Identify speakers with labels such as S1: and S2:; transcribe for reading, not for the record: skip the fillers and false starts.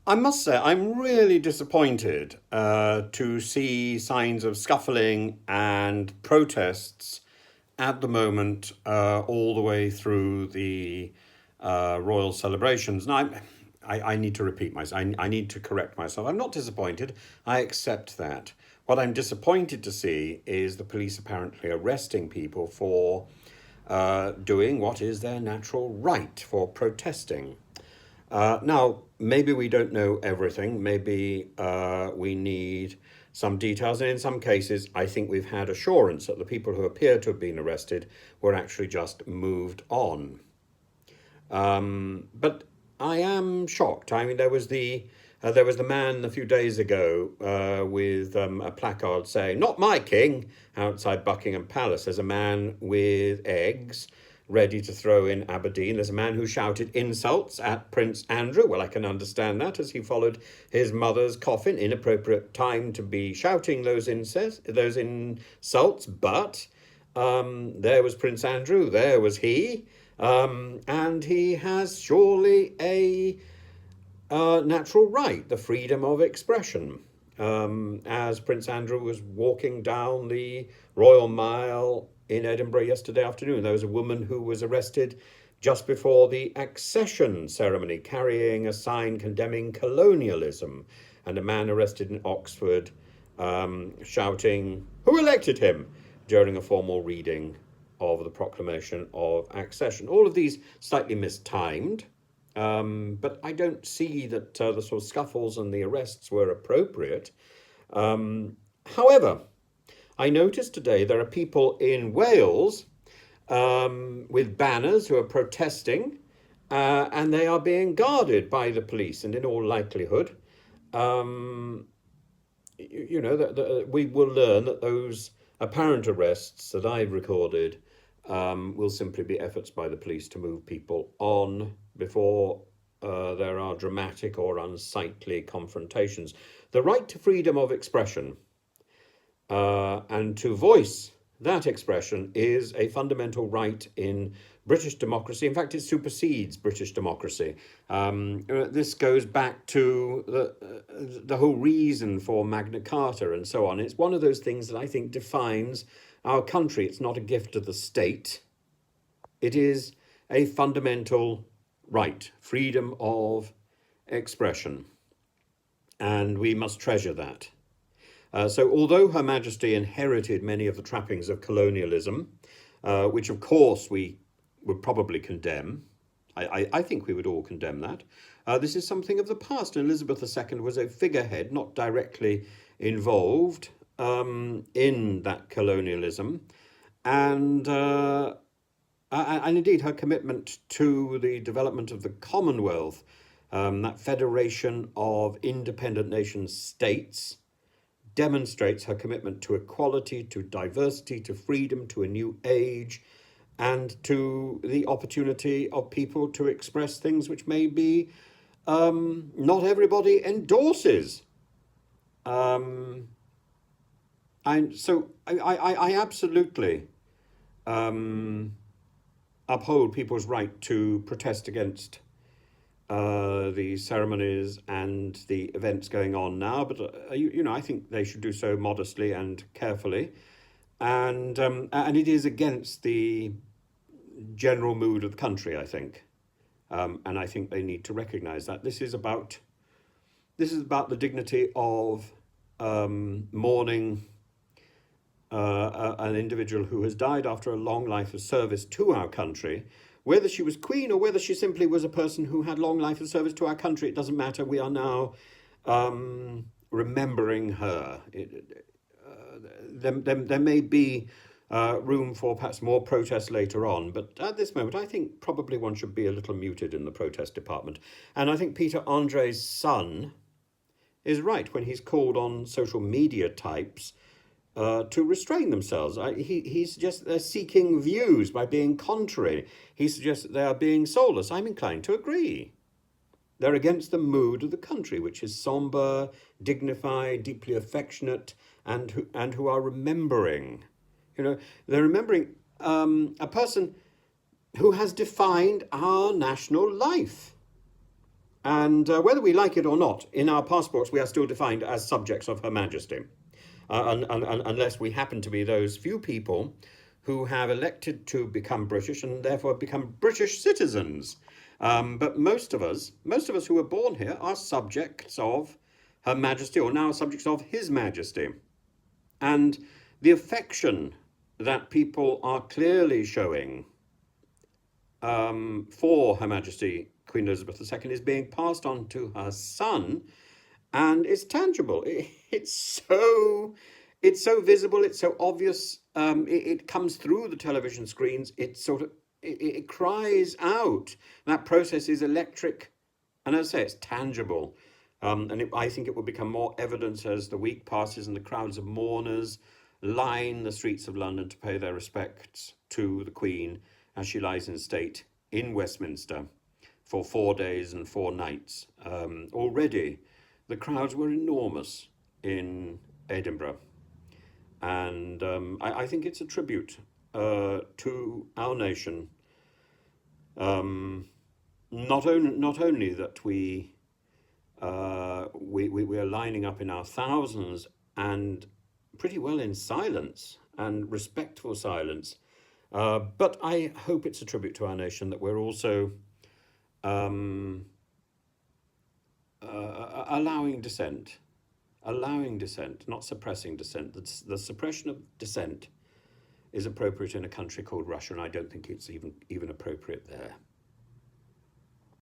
S1: I must say, I'm really disappointed to see signs of scuffling and protests at the moment, all the way through the royal celebrations. Now, I need to repeat myself. I need to correct myself. I'm not disappointed. I accept that. What I'm disappointed to see is the police apparently arresting people for doing what is their natural right, for protesting. Now, maybe we don't know everything. Maybe we need some details. And in some cases, I think we've had assurance that the people who appear to have been arrested were actually just moved on. But I am shocked. I mean, there was the man a few days ago with a placard saying "Not my king" outside Buckingham Palace. There's a man with eggs ready to throw in Aberdeen. There's a man who shouted insults at Prince Andrew. Well, I can understand that as he followed his mother's coffin. Inappropriate time to be shouting those insults, but there was Prince Andrew, there was he, and he has surely a natural right, the freedom of expression. As Prince Andrew was walking down the Royal Mile in Edinburgh yesterday afternoon, there was a woman who was arrested just before the accession ceremony, carrying a sign condemning colonialism, and a man arrested in Oxford shouting, "Who elected him?" during a formal reading of the proclamation of accession. All of these slightly mistimed, but I don't see that the sort of scuffles and the arrests were appropriate. However, I noticed today there are people in Wales with banners who are protesting, and they are being guarded by the police. And in all likelihood, we will learn that those apparent arrests that I've recorded will simply be efforts by the police to move people on before there are dramatic or unsightly confrontations. The right to freedom of expression and to voice that expression is a fundamental right in British democracy. In fact, it supersedes British democracy. This goes back to the whole reason for Magna Carta and so on. It's one of those things that I think defines our country. It's not a gift of the state. It is a fundamental right, freedom of expression. And we must treasure that. So although Her Majesty inherited many of the trappings of colonialism, which of course we would probably condemn, I think we would all condemn that, this is something of the past. And Elizabeth II was a figurehead, not directly involved in that colonialism. And indeed her commitment to the development of the Commonwealth, that federation of independent nation states, demonstrates her commitment to equality, to diversity, to freedom, to a new age, and to the opportunity of people to express things which maybe not everybody endorses. And so I absolutely uphold people's right to protest against the ceremonies and the events going on now, but I think they should do so modestly and carefully, and it is against the general mood of the country, I think, and I think they need to recognise that this is about the dignity of mourning an individual who has died after a long life of service to our country. Whether she was queen or whether she simply was a person who had long life of service to our country, it doesn't matter. We are now remembering her. There may be room for perhaps more protest later on, but at this moment, I think probably one should be a little muted in the protest department. And I think Peter Andre's son is right when he's called on social media types to restrain themselves. He suggests they're seeking views by being contrary. He suggests that they are being soulless. I'm inclined to agree. They're against the mood of the country, which is somber, dignified, deeply affectionate, and who are remembering. They're remembering a person who has defined our national life. And whether we like it or not, in our passports we are still defined as subjects of Her Majesty, unless we happen to be those few people who have elected to become British and therefore become British citizens. But most of us who were born here are subjects of Her Majesty, or now subjects of His Majesty. And the affection that people are clearly showing for Her Majesty Queen Elizabeth II is being passed on to her son, and it's tangible. It's so visible. It's so obvious. It comes through the television screens. It cries out. That process is electric, and as I say, it's tangible. I think it will become more evident as the week passes and the crowds of mourners line the streets of London to pay their respects to the Queen as she lies in state in Westminster for 4 days and 4 nights. Already, the crowds were enormous in Edinburgh, and I think it's a tribute to our nation. Not only that we are lining up in our thousands and pretty well in silence and respectful silence, but I hope it's a tribute to our nation that we're also um, allowing dissent, not suppressing dissent. The suppression of dissent is appropriate in a country called Russia, and I don't think it's even appropriate there.